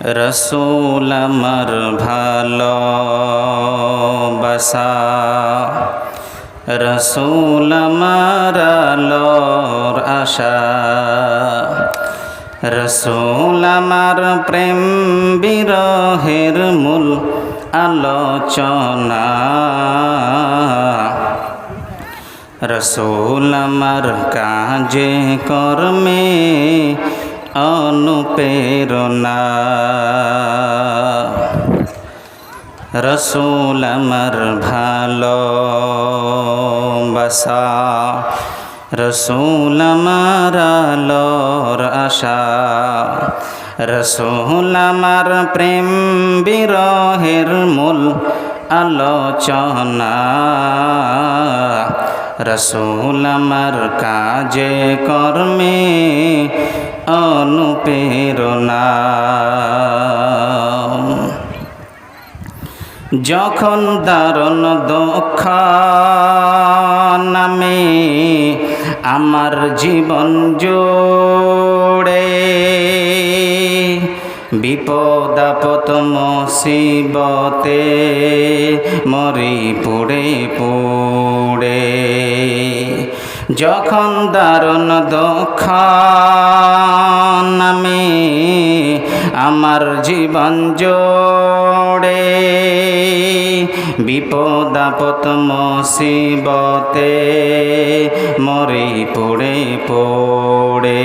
রসূল আমার ভালোবাসা, রসূল আমার আলোর আশা, রসূল আমার প্রেম বিরহের মূল আলোচনা, রসূল আমার কাজে কর্মে অনুপ্রেরণা, রসূল আমার ভালোবাসা, রসূল আমার আলোর আশা, রসূল আমার প্রেম বিরহের মূল আলোচনা, রসূল আমার কাজে কর্মে অনুপ্রেরণা। যখন দারুণ দুঃখ নামে আমার জীবন জুড়ে, বিপদ আপদ মুসিবতে মরি পুড়ে পুড়ে, যখন দারুণ দুঃখ নামে আমার জীবন জোড়ে, বিপদ আপদ মুসিবতে মরি পুড়ে পুড়ে,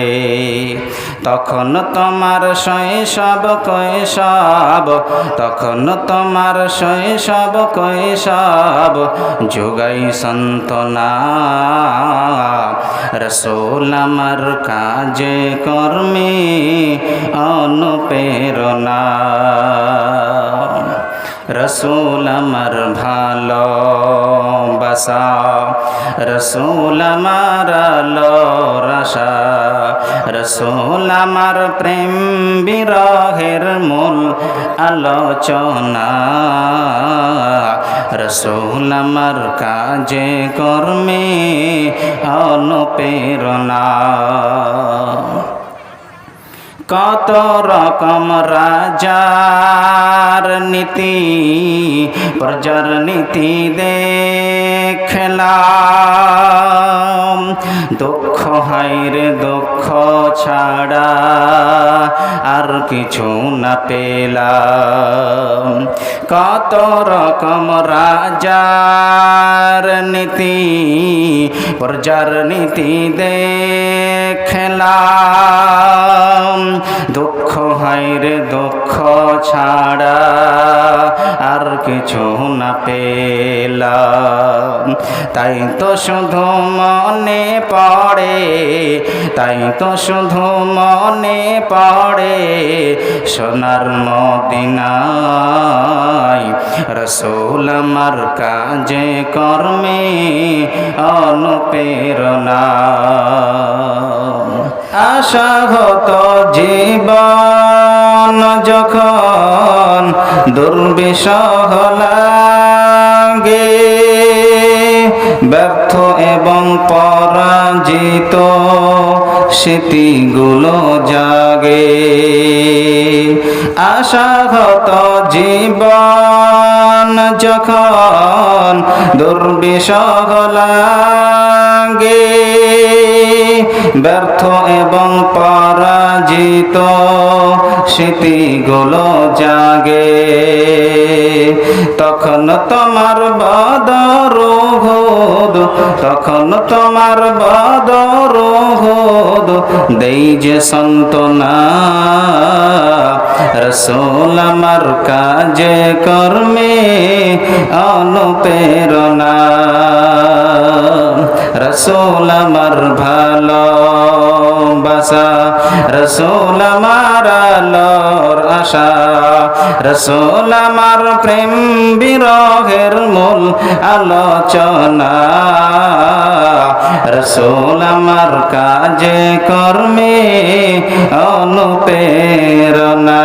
তখন তোমার শৈশব কৈশব, তখন তোমার শৈশব কৈশব যোগাই সান্ত্বনা, রসূল আমার কাজে কর্মে অনুপ্রেরণা, রসূল আমার ভালোবাসা, রসূল আমার আলোর আশা, রসূল আমার প্রেম বিরহের মূল আলোচনা, রসূল আমার কাজে কর্মে অনুপ্রেরণা। কত রকম রাজার নীতি প্রজার নীতি দেখলাম, দুঃখ হায়রে দুঃখ ছাড়া আর কিছু না পেলাম, কত রকম রাজার নীতি প্রজার নীতি দেখলাম, দুঃখ হায়রে দুঃখ ছাড়া আর কিছু না পেলাম, তাই তো শুধু মনে পড়ে, তাই তো শুধু মনে পড়ে সোনার মদিনায়, রসূল আমার কাজে কর্মে অনুপ্রেরণা। আশা হতো জীবন যখন দুর্বিষহ লাগে, ব্যর্থ এবং পরাজিত স্মৃতিগুলো জাগে, আশা হতো জীবন যখন দুর্বিষহ লাগে, ব্যর্থ এবং পরাজিত স্মৃতিগুলো জাগে, তখন তোমার বদর উহুদ, তখন তোমার বদর উহুদ দেই যে সান্ত্বনা, রসূল আমার কাজে কর্মে অনুপ্রেরণা, রসূল আমার ভালোবাসা, রসূল আমার আলোর আশা, রসূল আমার প্রেম বিরহের মূল আলোচনা, রসূল আমার কাজে কর্মে অনুপ্রেরণা।